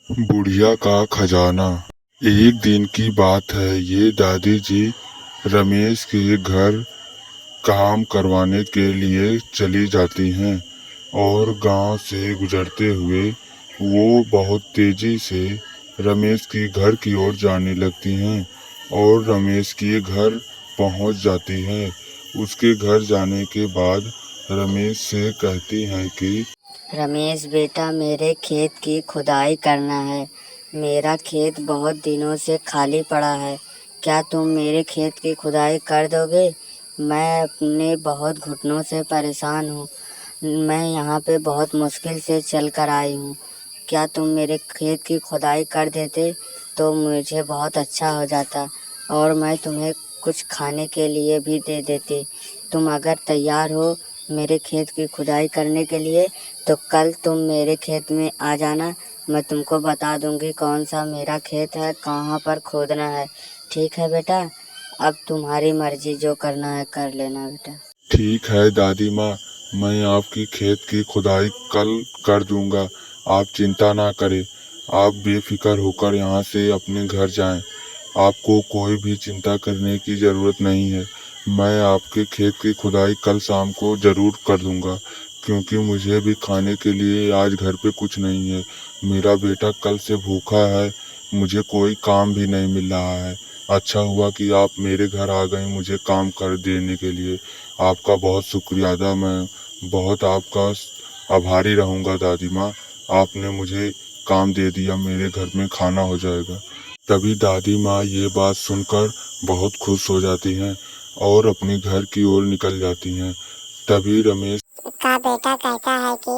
बुढ़िया का खजाना। एक दिन की बात है। ये दादी जी रमेश के घर काम करवाने के लिए चली जाती हैं और गांव से गुजरते हुए वो बहुत तेजी से रमेश के घर की ओर जाने लगती हैं और रमेश के घर पहुंच जाती हैं। उसके घर जाने के बाद रमेश से कहती हैं कि रमेश बेटा, मेरे खेत की खुदाई करना है। मेरा खेत बहुत दिनों से खाली पड़ा है। क्या तुम मेरे खेत की खुदाई कर दोगे? मैं अपने बहुत घुटनों से परेशान हूँ। मैं यहाँ पे बहुत मुश्किल से चल कर आई हूँ। क्या तुम मेरे खेत की खुदाई कर देते तो मुझे बहुत अच्छा हो जाता और मैं तुम्हें कुछ खाने के लिए भी दे देती। तुम अगर तैयार हो मेरे खेत की खुदाई करने के लिए तो कल तुम मेरे खेत में आ जाना। मैं तुमको बता दूंगी कौन सा मेरा खेत है, कहाँ पर खोदना है। ठीक है बेटा? अब तुम्हारी मर्जी, जो करना है कर लेना बेटा। ठीक है दादी माँ, मैं आपकी खेत की खुदाई कल कर दूंगा। आप चिंता ना करें। आप बेफिक्र होकर यहाँ से अपने घर जाएं। आपको कोई भी चिंता करने की ज़रूरत नहीं है। मैं आपके खेत की खुदाई कल शाम को ज़रूर कर दूंगा, क्योंकि मुझे भी खाने के लिए आज घर पे कुछ नहीं है। मेरा बेटा कल से भूखा है, मुझे कोई काम भी नहीं मिल रहा है। अच्छा हुआ कि आप मेरे घर आ गए मुझे काम कर देने के लिए। आपका बहुत शुक्रिया अदा। मैं बहुत आपका आभारी रहूँगा दादी माँ। आपने मुझे काम दे दिया, मेरे घर में खाना हो जाएगा। तभी दादी माँ ये बात सुनकर बहुत खुश हो जाती हैं और अपने घर की ओर निकल जाती हैं। तभी रमेश का बेटा कहता है कि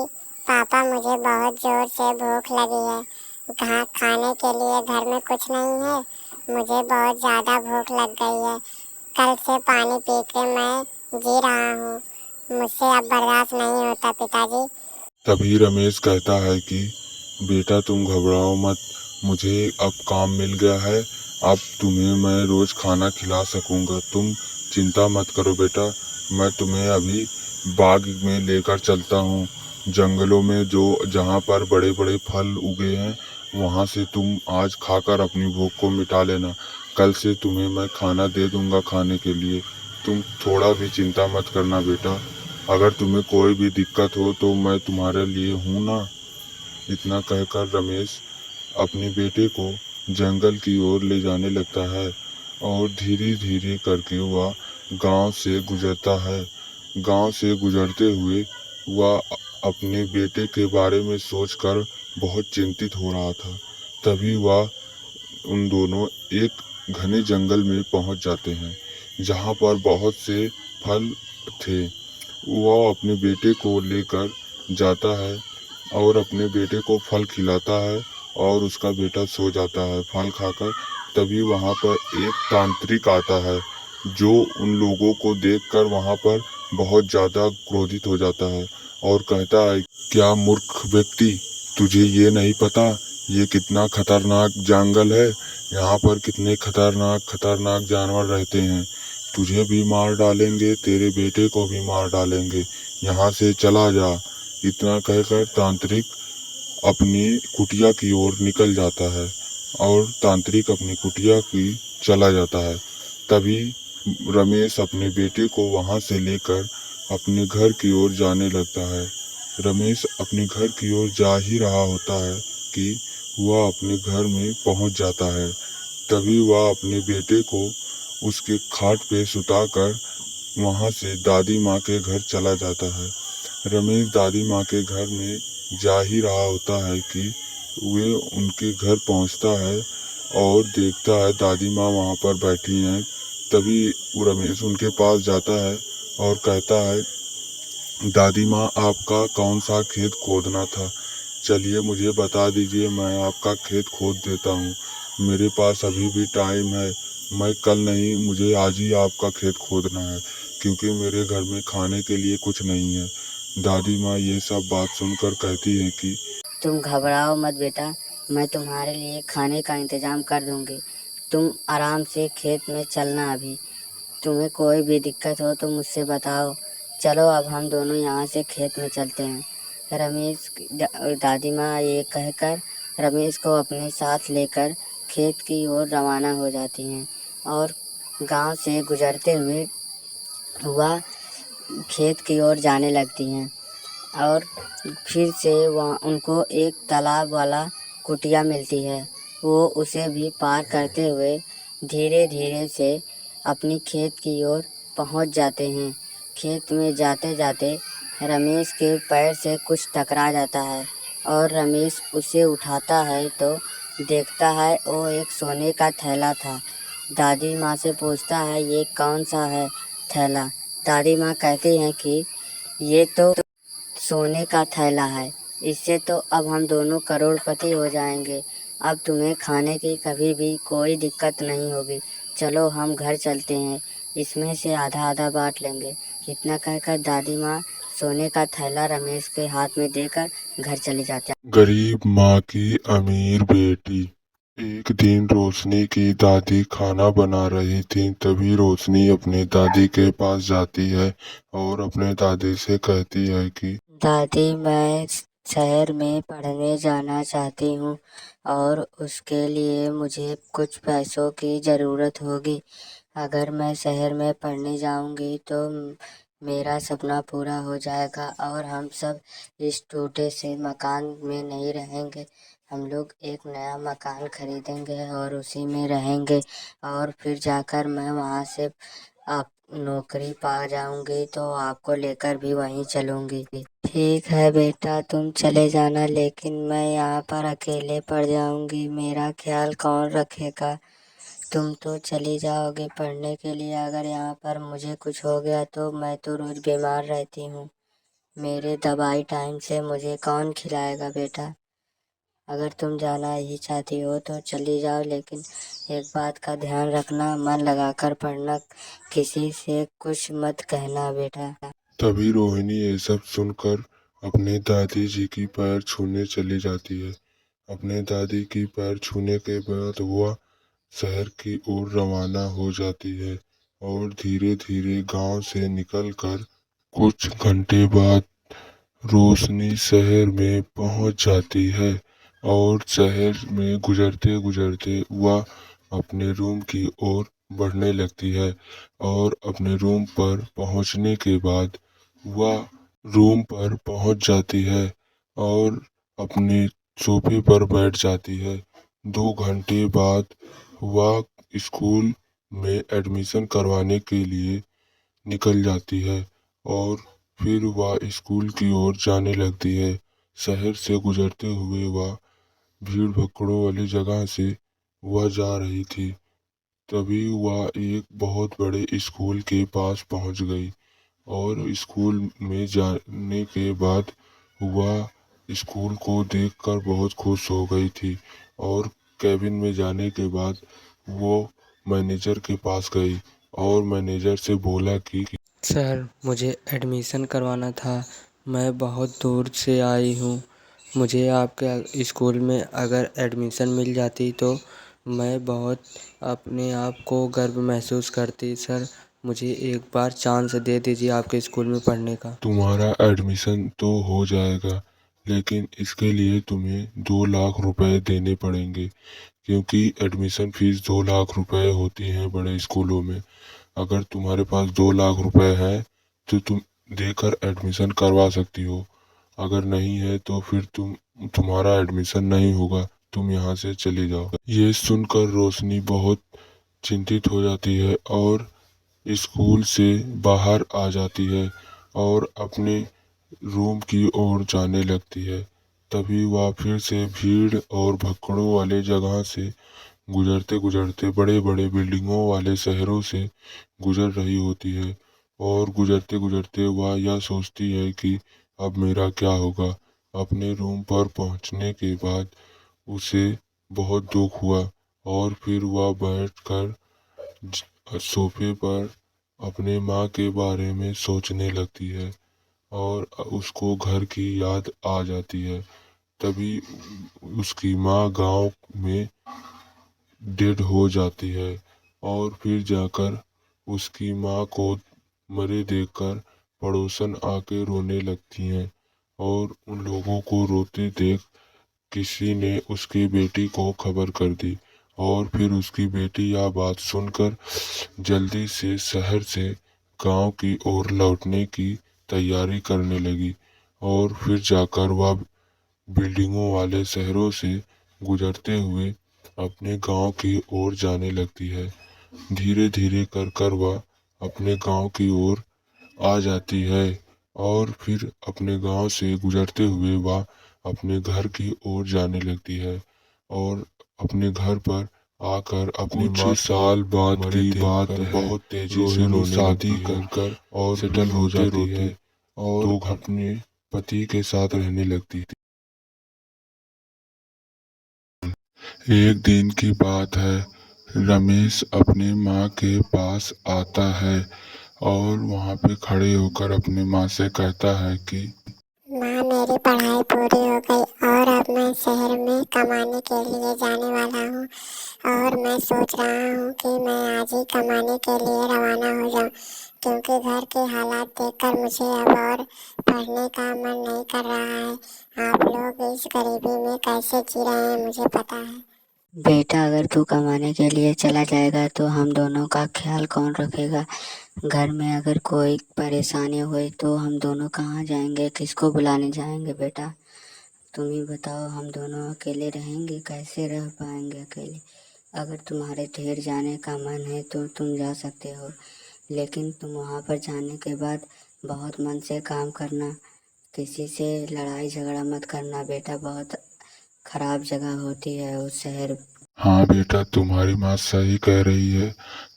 पापा, मुझे बहुत जोर से भूख लगी है। खाने के लिए घर में कुछ नहीं है। मुझे बहुत ज़्यादा भूख लग गई है। कल से पानी पी के मैं जी रहा हूँ। मुझसे अब बर्दाश्त नहीं होता पिताजी। तभी रमेश कहता है कि बेटा तुम घबराओ मत, मुझे अब काम मिल गया है। अब तुम्हें मैं रोज़ खाना खिला सकूंगा। तुम चिंता मत करो बेटा। मैं तुम्हें अभी बाग में लेकर चलता हूँ। जंगलों में जो जहाँ पर बड़े बड़े फल उगे हैं वहाँ से तुम आज खाकर अपनी भूख को मिटा लेना। कल से तुम्हें मैं खाना दे दूंगा खाने के लिए। तुम थोड़ा भी चिंता मत करना बेटा। अगर तुम्हें कोई भी दिक्कत हो तो मैं तुम्हारे लिए हूँ ना। इतना कहकर रमेश अपने बेटे को जंगल की ओर ले जाने लगता है और धीरे धीरे करके वह गांव से गुजरता है। गांव से गुजरते हुए वह अपने बेटे के बारे में सोचकर बहुत चिंतित हो रहा था। तभी वह उन दोनों एक घने जंगल में पहुंच जाते हैं जहां पर बहुत से फल थे। वह अपने बेटे को लेकर जाता है और अपने बेटे को फल खिलाता है और उसका बेटा सो जाता है फल खाकर। तभी वहाँ पर एक तांत्रिक आता है जो उन लोगों को देखकर वहाँ पर बहुत ज़्यादा क्रोधित हो जाता है और कहता है, क्या मूर्ख व्यक्ति, तुझे ये नहीं पता ये कितना खतरनाक जंगल है। यहाँ पर कितने खतरनाक खतरनाक जानवर रहते हैं। तुझे भी मार डालेंगे, तेरे बेटे को भी मार डालेंगे। यहाँ से चला जा। इतना कहकर तांत्रिक अपनी कुटिया की ओर निकल जाता है और तांत्रिक अपनी कुटिया की चला जाता है। तभी रमेश अपने बेटे को वहां से लेकर अपने घर की ओर जाने लगता है। रमेश अपने घर की ओर जा ही रहा होता है कि वह अपने घर में पहुंच जाता है। तभी वह अपने बेटे को उसके खाट पे सुताकर वहां से दादी माँ के घर चला जाता है। रमेश दादी माँ के घर में जा ही रहा होता है कि वे उनके घर पहुंचता है और देखता है दादी माँ वहां पर बैठी हैं। तभी रमेश उनके पास जाता है और कहता है, दादी माँ आपका कौन सा खेत खोदना था? चलिए मुझे बता दीजिए, मैं आपका खेत खोद देता हूँ। मेरे पास अभी भी टाइम है। मैं कल नहीं, मुझे आज ही आपका खेत खोदना है, क्योंकि मेरे घर में खाने के लिए कुछ नहीं है। दादी माँ ये सब बात सुनकर कहती है कि तुम घबराओ मत बेटा, मैं तुम्हारे लिए खाने का इंतजाम कर दूंगी। तुम आराम से खेत में चलना। अभी तुम्हें कोई भी दिक्कत हो तो मुझसे बताओ। चलो अब हम दोनों यहाँ से खेत में चलते हैं। रमेश दादी माँ ये कहकर रमेश को अपने साथ लेकर खेत की ओर रवाना हो जाती हैं और गांव से गुजरते हुए वह खेत की ओर जाने लगती हैं और फिर से वहाँ उनको एक तालाब वाला कुटिया मिलती है। वो उसे भी पार करते हुए धीरे धीरे से अपनी खेत की ओर पहुँच जाते हैं। खेत में जाते जाते रमेश के पैर से कुछ टकरा जाता है और रमेश उसे उठाता है तो देखता है वो एक सोने का थैला था। दादी माँ से पूछता है ये कौन सा है थैला। दादी माँ कहती हैं कि ये तो सोने का थैला है, इससे तो अब हम दोनों करोड़पति हो जाएंगे। अब तुम्हें खाने की कभी भी कोई दिक्कत नहीं होगी। चलो हम घर चलते हैं, इसमें से आधा आधा बांट लेंगे। इतना कहकर दादी माँ सोने का थैला रमेश के हाथ में देकर घर चले जाते हैं। गरीब माँ की अमीर बेटी। एक दिन रोशनी की दादी खाना बना रही थी। तभी रोशनी अपने दादी के पास जाती है और अपने दादी से कहती है कि दादी मैं शहर में पढ़ने जाना चाहती हूँ और उसके लिए मुझे कुछ पैसों की ज़रूरत होगी। अगर मैं शहर में पढ़ने जाऊँगी तो मेरा सपना पूरा हो जाएगा और हम सब इस टूटे से मकान में नहीं रहेंगे। हम लोग एक नया मकान खरीदेंगे और उसी में रहेंगे और फिर जाकर मैं वहाँ से आप नौकरी पा जाऊंगी तो आपको लेकर भी वहीं चलूंगी। ठीक है बेटा तुम चले जाना, लेकिन मैं यहाँ पर अकेले पड़ जाऊंगी, मेरा ख्याल कौन रखेगा। तुम तो चली जाओगे पढ़ने के लिए, अगर यहाँ पर मुझे कुछ हो गया तो मैं तो रोज बीमार रहती हूँ। मेरे दवाई टाइम से मुझे कौन खिलाएगा बेटा। अगर तुम जाना ही चाहती हो तो चली जाओ, लेकिन एक बात का ध्यान रखना, मन लगाकर पढ़ना, किसी से कुछ मत कहना बेटा। तभी रोहिणी ये सब सुनकर अपने दादी जी की पैर छूने चली जाती है। अपने दादी की पैर छूने के बाद वह शहर की ओर रवाना हो जाती है और धीरे धीरे गांव से निकलकर कुछ घंटे बाद रोशनी शहर में पहुंच जाती है और शहर में गुजरते गुजरते वह अपने रूम की ओर बढ़ने लगती है और अपने रूम पर पहुंचने के बाद वह रूम पर पहुंच जाती है और अपने सोफे पर बैठ जाती है। 2 घंटे बाद वह स्कूल में एडमिशन करवाने के लिए निकल जाती है और फिर वह स्कूल की ओर जाने लगती है। शहर से गुजरते हुए वह भीड़ भक्कड़ों वाली जगह से वह जा रही थी। तभी वह एक बहुत बड़े स्कूल के पास पहुंच गई और स्कूल में जाने के बाद वह स्कूल को देखकर बहुत खुश हो गई थी और कैबिन में जाने के बाद वो मैनेजर के पास गई और मैनेजर से बोला कि सर मुझे एडमिशन करवाना था, मैं बहुत दूर से आई हूँ। मुझे आपके स्कूल में अगर एडमिशन मिल जाती तो मैं बहुत अपने आप को गर्व महसूस करती। सर मुझे एक बार चांस दे दीजिए आपके स्कूल में पढ़ने का। तुम्हारा एडमिशन तो हो जाएगा, लेकिन इसके लिए तुम्हें 2 लाख रुपए देने पड़ेंगे, क्योंकि एडमिशन फीस 2 लाख रुपए होती है बड़े स्कूलों में। अगर तुम्हारे पास 2 लाख रुपए है तो तुम देकर एडमिशन करवा सकती हो, अगर नहीं है तो फिर तुम्हारा एडमिशन नहीं होगा, तुम यहाँ से चले जाओ। ये सुनकर रोशनी बहुत चिंतित हो जाती है और स्कूल से बाहर आ जाती है और अपने रूम की ओर जाने लगती है। तभी वह फिर से भीड़ और भक्कड़ों वाले जगह से गुजरते गुजरते बड़े बड़े बिल्डिंगों वाले शहरों से गुजर रही होती है और गुजरते गुजरते वह यह सोचती है कि अब मेरा क्या होगा। अपने रूम पर पहुंचने के बाद उसे बहुत दुख हुआ और फिर वह बैठकर सोफे पर अपने माँ के बारे में सोचने लगती है और उसको घर की याद आ जाती है। तभी उसकी माँ गांव में डेड हो जाती है और फिर जाकर उसकी माँ को मरे देखकर पड़ोसन आके रोने लगती हैं और उन लोगों को रोते देख किसी ने उसकी बेटी को खबर कर दी और फिर उसकी बेटी यह बात सुनकर जल्दी से शहर से गांव की ओर लौटने की तैयारी करने लगी और फिर जाकर वह बिल्डिंगों वाले शहरों से गुजरते हुए अपने गांव की ओर जाने लगती है। धीरे धीरे कर कर वह अपने गांव की ओर आ जाती है और फिर अपने गांव से गुजरते हुए वह अपने घर की ओर जाने लगती है और अपने घर पर आकर अपनी माँ साल बाद की बात है, बहुत तेजी से रोने शादी कर कर और सेटल हो जाती है और तो अपने पति के साथ रहने लगती थी। एक दिन की बात है, रमेश अपनी माँ के पास आता है और वहाँ पे खड़े होकर अपनी माँ से कहता है कि माँ, मेरी पढ़ाई पूरी हो गई और अब मैं शहर में कमाने के लिए जाने वाला हूँ और मैं सोच रहा हूँ कि मैं आज ही कमाने के लिए रवाना हो जाऊँ, क्योंकि घर के हालात देखकर मुझे अब और पढ़ने का मन नहीं कर रहा है। आप लोग इस गरीबी में कैसे जी रहे हैं मुझे पता है। बेटा, अगर तू कमाने के लिए चला जाएगा तो हम दोनों का ख्याल कौन रखेगा? घर में अगर कोई परेशानी हुई तो हम दोनों कहाँ जाएंगे, किसको बुलाने जाएंगे? बेटा तुम ही बताओ, हम दोनों अकेले रहेंगे, कैसे रह पाएंगे अकेले? अगर तुम्हारे ठेर जाने का मन है तो तुम जा सकते हो, लेकिन तुम वहाँ पर जाने के बाद बहुत मन से काम करना, किसी से लड़ाई झगड़ा मत करना बेटा, बहुत खराब जगह होती है उस शहर। हाँ बेटा, तुम्हारी माँ सही कह रही है।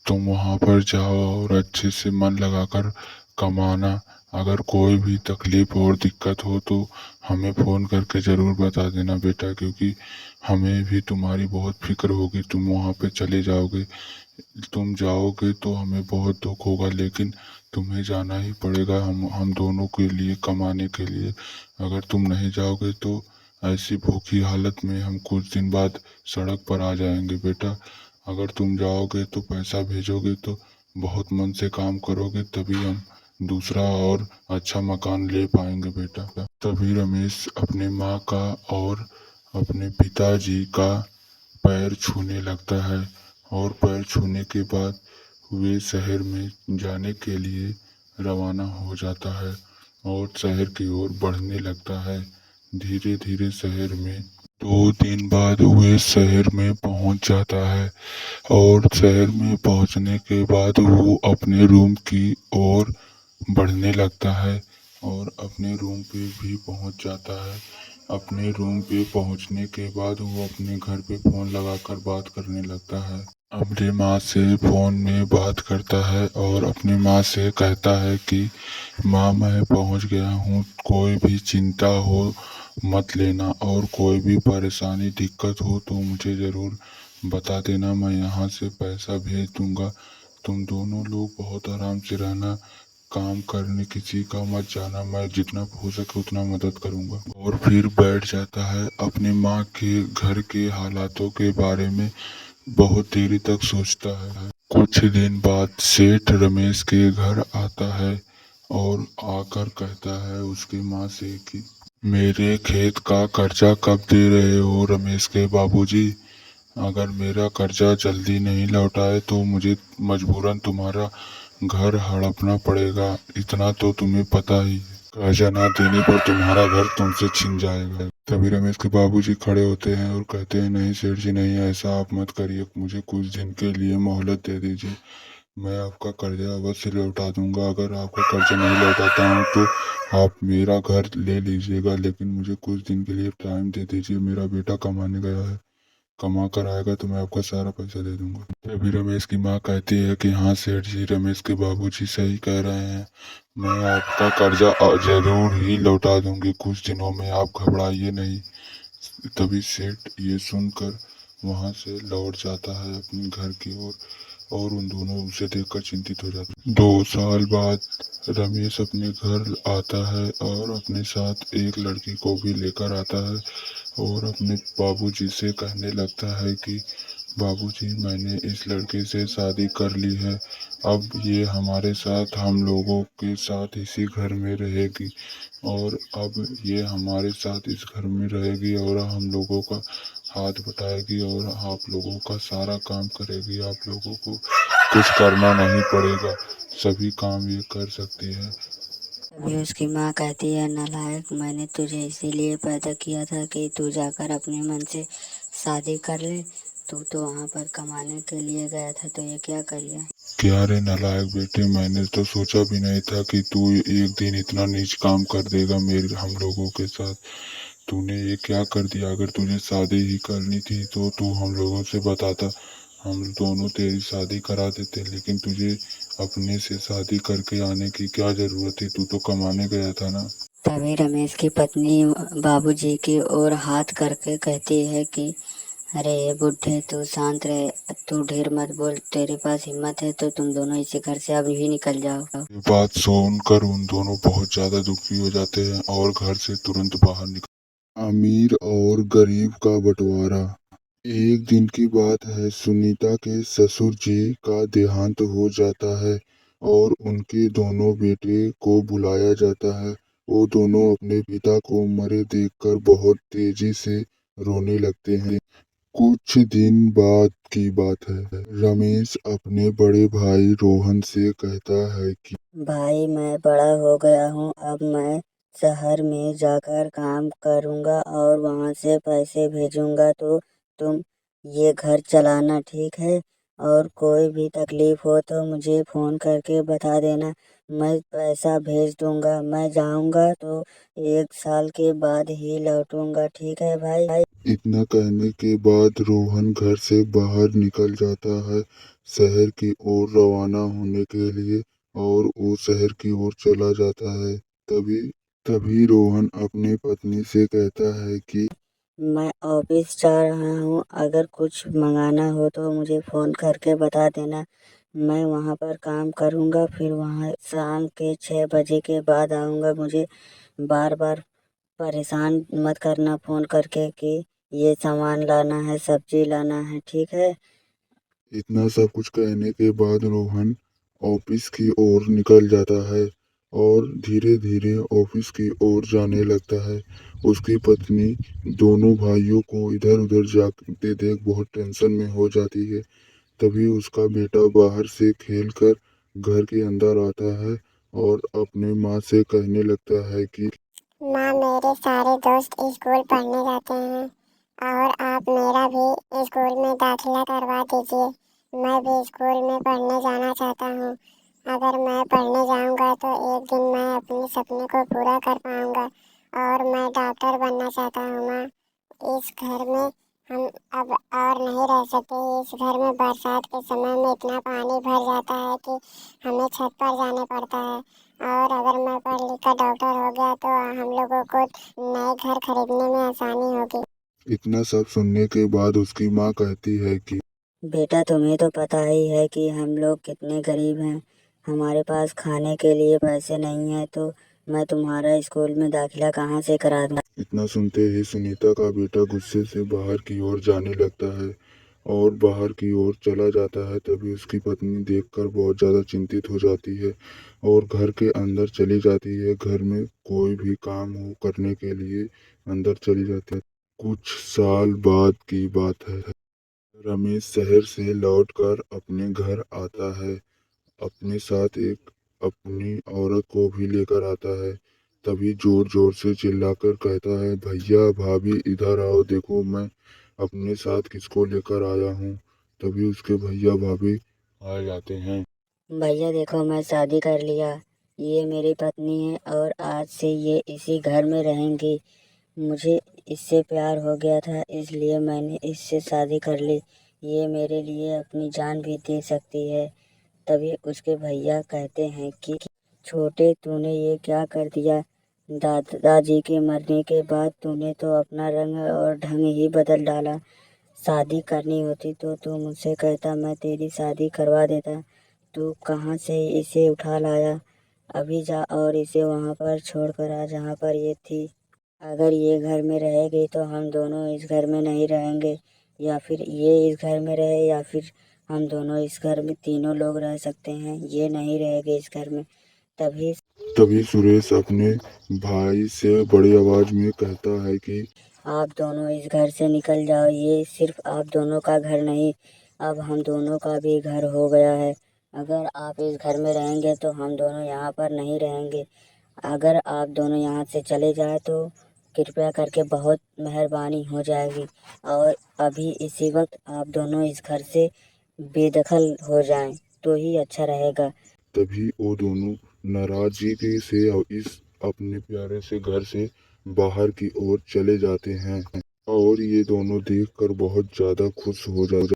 तुम वहाँ पर जाओ और अच्छे से मन लगाकर कमाना। अगर कोई भी तकलीफ और दिक्कत हो तो हमें फ़ोन करके ज़रूर बता देना बेटा, क्योंकि हमें भी तुम्हारी बहुत फिक्र होगी। तुम वहाँ पे चले जाओगे, तुम जाओगे तो हमें बहुत दुख होगा, लेकिन तुम्हें जाना ही पड़ेगा हम दोनों के लिए, कमाने के लिए। अगर तुम नहीं जाओगे तो ऐसी भूखी हालत में हम कुछ दिन बाद सड़क पर आ जाएंगे बेटा। अगर तुम जाओगे तो पैसा भेजोगे तो बहुत मन से काम करोगे, तभी हम दूसरा और अच्छा मकान ले पाएंगे बेटा। तभी रमेश अपने माँ का और अपने पिताजी का पैर छूने लगता है और पैर छूने के बाद वे शहर में जाने के लिए रवाना हो जाता है और शहर की ओर बढ़ने लगता है। धीरे धीरे शहर में 2 दिन बाद वे शहर में पहुंच जाता है और शहर में पहुंचने के बाद वो अपने रूम की ओर बढ़ने लगता है और अपने रूम पे भी पहुंच जाता है। अपने रूम पे पहुंचने के बाद वो अपने घर पे फ़ोन लगाकर बात करने लगता है। अपनी माँ से फ़ोन में बात करता है और अपनी माँ से कहता है कि माँ, मैं पहुंच गया हूँ, कोई भी चिंता हो मत लेना और कोई भी परेशानी दिक्कत हो तो मुझे ज़रूर बता देना, मैं यहाँ से पैसा भेज दूँगा। तुम दोनों लोग बहुत आराम से रहना, काम करने किसी का मत जाना, मैं जितना हो सके उतना मदद करूँगा। और फिर बैठ जाता है अपनी माँ के घर के हालातों के बारे में बहुत देरी तक सोचता है। कुछ दिन बाद सेठ रमेश के घर आता है और आकर कहता है उसकी माँ से कि मेरे खेत का कर्जा कब दे रहे हो रमेश के बाबूजी? अगर मेरा कर्जा जल्दी नहीं लौटाए तो मुझे मजबूरन तुम्हारा घर हड़पना पड़ेगा, इतना तो तुम्हें पता ही है। कर्जा ना देने पर तुम्हारा घर तुमसे छिन जाएगा। तभी रमेश के बाबूजी खड़े होते हैं और कहते हैं, नहीं सेठ जी नहीं, ऐसा आप मत करिए, मुझे कुछ दिन के लिए मोहलत दे दीजिए, मैं आपका कर्जा अवश्य लौटा दूंगा। अगर आपका कर्जा नहीं लौटाता हूँ तो आप मेरा घर ले लीजिएगा, लेकिन मुझे कुछ दिन के लिए टाइम दे दीजिए, मेरा बेटा कमाने गया है, कमा कर आएगा तो मैं आपका सारा पैसा दे दूंगा। तभी रमेश की माँ कहती है कि हाँ सेठ जी, रमेश के बाबूजी सही कह रहे हैं, मैं आपका कर्जा जरूर ही लौटा दूंगी कुछ दिनों में, आप घबराइए नहीं। तभी सेठ ये सुनकर वहां से लौट जाता है अपने घर की ओर और उन दोनों उसे देखकर चिंतित हो जाते हैं। 2 साल बाद रमेश अपने घर आता है और अपने साथ एक लड़की को भी लेकर आता है और अपने बाबूजी से कहने लगता है कि बाबूजी, मैंने इस लड़के से शादी कर ली है। अब ये हमारे साथ, हम लोगों के साथ इसी घर में रहेगी और अब ये हमारे साथ इस घर में रहेगी और हम लोगों का हाथ बटाएगी और आप लोगों का सारा काम करेगी। आप लोगों को कुछ करना नहीं पड़ेगा, सभी काम ये कर सकती है। तभी उसकी माँ कहती है, नालायक, मैंने तुझे इसीलिए पैदा किया था कि तू जाकर अपने मन से शादी कर ले। तू तो वहाँ पर कमाने के लिए गया था, तो ये क्या कर लिया? क्या रे नालायक बेटे, मैंने तो सोचा भी नहीं था कि तू एक दिन इतना नीच काम कर देगा मेरे हम लोगों के साथ। तूने ये क्या कर दिया? अगर तुझे शादी ही करनी थी तो तू हम लोगों से बताता, हम दोनों तेरी शादी करा देते। लेकिन तुझे अपने से शादी करके आने की क्या जरूरत थी? तू तो कमाने गया था ना। तभी रमेश की पत्नी बाबूजी की ओर हाथ करके कहती है कि अरे बुढ़े, तू शांत रहे, तू ढेर मत बोल। तेरे पास हिम्मत है तो तुम दोनों इसी घर से अभी ही निकल जाओ। ये बात सुनकर उन दोनों बहुत ज्यादा दुखी हो जाते हैं और घर से तुरंत बाहर निकल। अमीर और गरीब का बंटवारा। एक दिन की बात है, सुनीता के ससुर जी का देहांत हो जाता है और उनके दोनों बेटे को बुलाया जाता है। वो दोनों अपने पिता को मरे देखकर बहुत तेजी से रोने लगते हैं। कुछ दिन बाद की बात है, रमेश अपने बड़े भाई रोहन से कहता है कि भाई, मैं बड़ा हो गया हूँ, अब मैं शहर में जाकर काम करूँगा और वहाँ से पैसे भेजूँगा, तो तुम ये घर चलाना, ठीक है? और कोई भी तकलीफ हो तो मुझे फ़ोन करके बता देना, मैं पैसा भेज दूँगा। मैं जाऊँगा तो 1 साल के बाद ही लौटूँगा, ठीक है भाई? इतना कहने के बाद रोहन घर से बाहर निकल जाता है शहर की ओर रवाना होने के लिए और वो शहर की ओर चला जाता है। तभी तभी रोहन अपनी पत्नी से कहता है कि मैं ऑफिस जा रहा हूँ, अगर कुछ मंगाना हो तो मुझे फ़ोन करके बता देना। मैं वहाँ पर काम करूँगा, फिर वहाँ शाम के 6 बजे के बाद आऊँगा। मुझे बार बार परेशान मत करना फ़ोन करके कि ये सामान लाना है, सब्जी लाना है, ठीक है? इतना सब कुछ कहने के बाद रोहन ऑफिस की ओर निकल जाता है और धीरे धीरे ऑफिस की ओर जाने लगता है। उसकी पत्नी दोनों भाइयों को इधर उधर जाते देख बहुत टेंशन में हो जाती है। तभी उसका बेटा बाहर से खेलकर घर के अंदर आता है और अपने माँ से कहने लगता है कि माँ, मेरे सारे दोस्त स्कूल पढ़ने जाते हैं और आप मेरा भी स्कूल में दाखिला करवा दीजिए। मैं भी स्कूल में पढ़ने जाना चाहता हूँ। अगर मैं पढ़ने जाऊँगा तो एक दिन मैं अपने सपने को पूरा कर पाऊँगा और मैं डॉक्टर बनना चाहता हूँ। माँ, इस घर में हम अब और नहीं रह सकते। इस घर में बरसात के समय में इतना पानी भर जाता है कि हमें छत पर जाने पड़ता है और अगर मैं पढ़ लिख कर डॉक्टर हो गया तो हम लोगों को नए घर खरीदने में आसानी होगी। इतना सब सुनने के बाद उसकी माँ कहती है कि बेटा, तुम्हें तो पता ही है कि हम लोग कितने गरीब हैं। हमारे पास खाने के लिए पैसे नहीं हैं, तो मैं तुम्हारा स्कूल में दाखिला कहाँ से करा दूँ? इतना सुनते ही सुनीता का बेटा गुस्से से बाहर की ओर जाने लगता है और बाहर की ओर चला जाता है। तभी उसकी पत्नी देखकर बहुत ज़्यादा चिंतित हो जाती है और घर के अंदर चली जाती है। घर में कोई भी काम हो करने के लिए अंदर चली जाती है। कुछ साल बाद की बात है, रमेश शहर से लौटकर अपने घर आता है। अपने साथ एक अपनी औरत को भी लेकर आता है। तभी जोर जोर से चिल्लाकर कहता है, भैया भाभी इधर आओ, देखो मैं अपने साथ किसको लेकर आया हूँ। तभी उसके भैया भाभी आ जाते हैं। भैया देखो, मैं शादी कर लिया। ये मेरी पत्नी है और आज से ये इसी घर में रहेंगी। मुझे इससे प्यार हो गया था, इसलिए मैंने इससे शादी कर ली। ये मेरे लिए अपनी जान भी दे सकती है। तभी उसके भैया कहते हैं कि छोटे, तूने ये क्या कर दिया? दादाजी के मरने के बाद तूने तो अपना रंग और ढंग ही बदल डाला। शादी करनी होती तो तू मुझसे कहता, मैं तेरी शादी करवा देता। तू कहाँ से इसे उठा लाया? अभी जा और इसे वहाँ पर छोड़ कर आ जहाँ पर ये थी। अगर ये घर में रहेगी तो हम दोनों इस घर में नहीं रहेंगे। या फिर ये इस घर में रहे या फिर हम दोनों इस घर में तीनों लोग रह सकते हैं, ये नहीं रहेंगे इस घर में। तभी सुरेश अपने भाई से बड़ी आवाज में कहता है कि आप दोनों इस घर से निकल जाओ, ये सिर्फ आप दोनों का घर नहीं, अब हम दोनों का भी घर हो गया है। अगर आप इस घर में रहेंगे तो हम दोनों यहाँ पर नहीं रहेंगे। अगर आप दोनों यहाँ से चले जाए तो कृपया करके बहुत मेहरबानी हो जाएगी, और अभी इसी वक्त आप दोनों इस घर से बेदखल हो जाएं तो ही अच्छा रहेगा। तभी वो दोनों नाराजगी से इस अपने प्यारे से घर से बाहर की ओर चले जाते हैं और ये दोनों देखकर बहुत ज्यादा खुश हो जाते हैं।